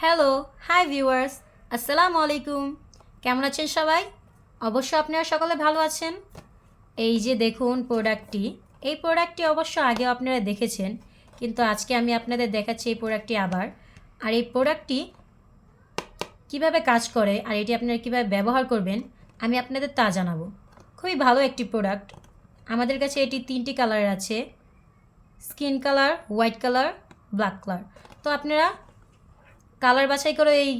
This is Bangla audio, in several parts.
হ্যালো, হাই ভিউয়ার্স, আসসালামু আলাইকুম। কেমন আছেন সবাই? অবশ্য আপনারা সকলে ভালো আছেন। এই যে দেখুন প্রোডাক্টটি, এই প্রোডাক্টটি অবশ্য আগেও আপনারা দেখেছেন, কিন্তু আজকে আমি আপনাদের দেখাচ্ছি এই প্রোডাক্টটি আবার। আর এই প্রোডাক্টটি কিভাবে কাজ করে আর এটি আপনারা কিভাবে ব্যবহার করবেন আমি আপনাদের তা জানাবো। খুবই ভালো একটি প্রোডাক্ট। আমাদের কাছে এটি 3টি কালার আছে, skin colour, white colour, black colour. তো আপনারা কালার বাছাই করে এই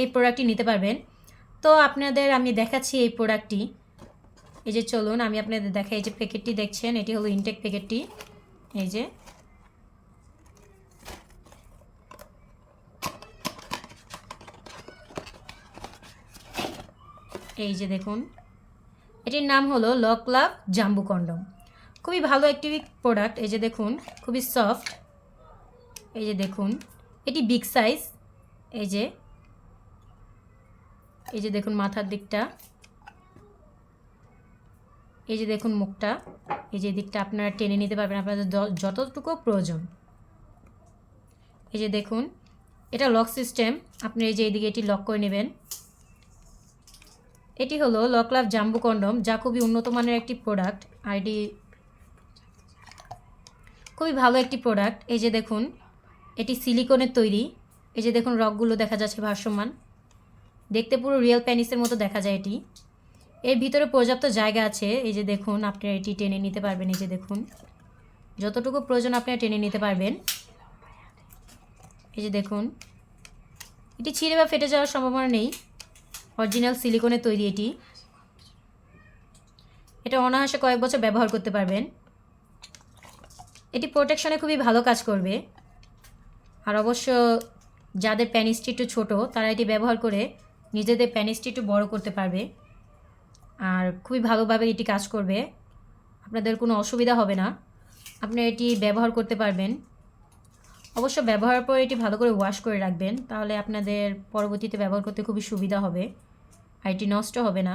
এই প্রোডাক্টটি নিতে পারবেন। তো আপনাদের আমি দেখাচ্ছি এই প্রোডাক্টটি। এই যে চলুন আমি আপনাদের দেখাই। এই যে প্যাকেটটি দেখছেন, এটি হলো ইনটেক প্যাকেটটি। এই যে দেখুন, এটির নাম হলো লক লাভ জাম্বু কন্ডম। খুবই ভালো একটি প্রোডাক্ট। এই যে দেখুন, খুবই সফট। এই যে দেখুন, এটি বিগ সাইজ। এই যে দেখুন মাথার দিকটা, এই যে দেখুন মুখটা, এই যে দিকটা আপনারা টেনে নিতে পারবেন আপনাদের যতটুকু প্রয়োজন। এই যে দেখুন, এটা লক সিস্টেম। আপনি এই যে এইদিকে এটি লক করে নেবেন। এটি হলো লক লাভ জাম্বু কন্ডম, যা খুবই উন্নত মানের একটি প্রোডাক্ট। আর এটি খুবই ভালো একটি প্রোডাক্ট। এই যে দেখুন, এটি সিলিকনের তৈরি। এই যে দেখুন রকগুলো দেখা যাচ্ছে ভাসমান, দেখতে পুরো রিয়েল প্যানিসের মতো দেখা যায়। এটি এর ভিতরে পর্যাপ্ত জায়গা আছে। এই যে দেখুন, আপনারা এটি টেনে নিতে পারবেন। এই যে দেখুন, যতটুকু প্রয়োজন আপনারা টেনে নিতে পারবেন। এই যে দেখুন, এটি ছিঁড়ে বা ফেটে যাওয়ার সম্ভাবনা নেই। অরিজিনাল সিলিকনের তৈরি এটি। এটা অনায়াসে কয়েক বছর ব্যবহার করতে পারবেন। এটি প্রোটেকশনে খুবই ভালো কাজ করবে। আর অবশ্য যাদের প্যানিসটি একটু ছোটো, তারা এটি ব্যবহার করে নিজেদের প্যানিসটি একটু বড়ো করতে পারবে। আর খুবই ভালোভাবে এটি কাজ করবে, আপনাদের কোনো অসুবিধা হবে না। আপনি এটি ব্যবহার করতে পারবেন। অবশ্য ব্যবহারের পর এটি ভালো করে ওয়াশ করে রাখবেন, তাহলে আপনাদের পরবর্তীতে ব্যবহার করতে খুবই সুবিধা হবে আর এটি নষ্ট হবে না।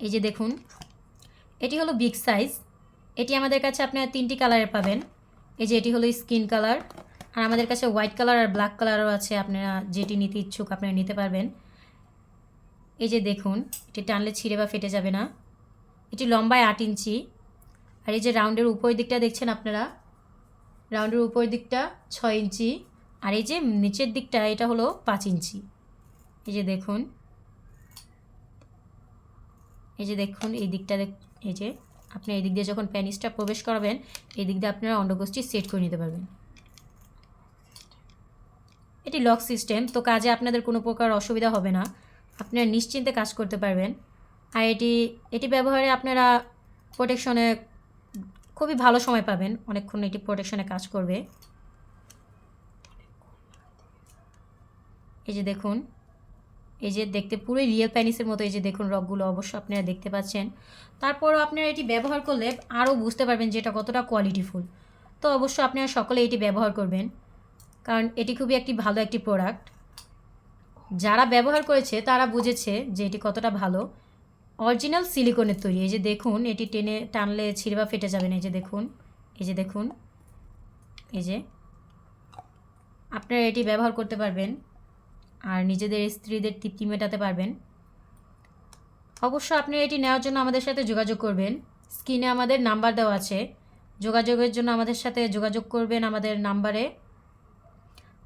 এই যে দেখুন, এটি হলো বিগ সাইজ। এটি আমাদের কাছে আপনারা 3টি কালারে পাবেন। এই যে এটি হলো স্কিন কালার, আর আমাদের কাছে হোয়াইট কালার আর ব্ল্যাক কালারও আছে। আপনারা যেটি নিতে ইচ্ছুক আপনারা নিতে পারবেন। এই যে দেখুন, এটি টানলে ছিঁড়ে বা ফেটে যাবে না। এটি লম্বায় 8 ইঞ্চি। আর এই যে রাউন্ডের উপরের দিকটা দেখছেন আপনারা, রাউন্ডের উপরের দিকটা 6 ইঞ্চি। আর এই যে নিচের দিকটা, এটা হলো 5 ইঞ্চি। এই যে দেখুন, এই দিকটা এই যে আপনি এই দিক দিয়ে যখন প্যানিসটা প্রবেশ করাবেন, এই দিক দিয়ে আপনারা অন্ডকোষটি সেট করে নিতে পারবেন। এটি লক সিস্টেম, তো কাজে আপনাদের কোনো প্রকার অসুবিধা হবে না। আপনারা নিশ্চিন্তে কাজ করতে পারবেন। আর এটি ব্যবহারে আপনারা প্রোটেকশনে খুবই ভালো সময় পাবেন। অনেকক্ষণ এটি প্রোটেকশনে কাজ করবে। এই যে দেখুন, এই যে দেখতে পুরোই রিয়েল প্যানিসের মতো। এই যে দেখুন রকগুলো অবশ্য আপনারা দেখতে পাচ্ছেন। তারপরও আপনারা এটি ব্যবহার করলে আরও বুঝতে পারবেন যে এটা কতটা কোয়ালিটিফুল। তো অবশ্য আপনারা সকলে এটি ব্যবহার করবেন, কারণ এটি খুবই একটি ভালো একটি প্রোডাক্ট। যারা ব্যবহার করেছে তারা বুঝেছে যে এটি কতটা ভালো। অরিজিনাল সিলিকনের তৈরি। এই যে দেখুন, এটি টানলে ছিঁড়ে বা ফেটে যাবে না। এই যে দেখুন, এই যে দেখুন, এই যে আপনারা এটি ব্যবহার করতে পারবেন আর নিজেদের স্ত্রীদের তৃপ্তি মেটাতে পারবেন। অবশ্য আপনি এটি নেওয়ার জন্য আমাদের সাথে যোগাযোগ করবেন। স্ক্রিনে আমাদের নাম্বার দেওয়া আছে, যোগাযোগের জন্য আমাদের সাথে যোগাযোগ করবেন আমাদের নাম্বারে।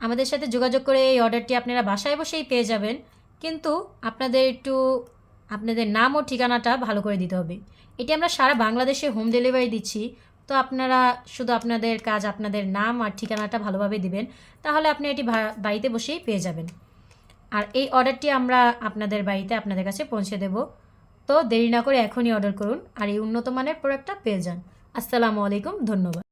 আমাদের সাথে যোগাযোগ করে এই অর্ডারটি আপনারা বাসায় বসেই পেয়ে যাবেন, কিন্তু আপনাদের নাম ও ঠিকানাটা ভালো করে দিতে হবে। এটি আমরা সারা বাংলাদেশে হোম ডেলিভারি দিচ্ছি। তো আপনারা শুধু আপনাদের কাজ আপনাদের নাম আর ঠিকানাটা ভালোভাবে দিবেন, তাহলে আপনি এটি বাড়িতে বসেই পেয়ে যাবেন। আর এই অর্ডারটি আমরা আপনাদের বাড়িতে আপনাদের কাছে পৌঁছে দেব। তো দেরি না করে এখনই অর্ডার করুন আর এই উন্নত মানের প্রোডাক্টটা পেয়ে যান। আসসালামু আলাইকুম, ধন্যবাদ।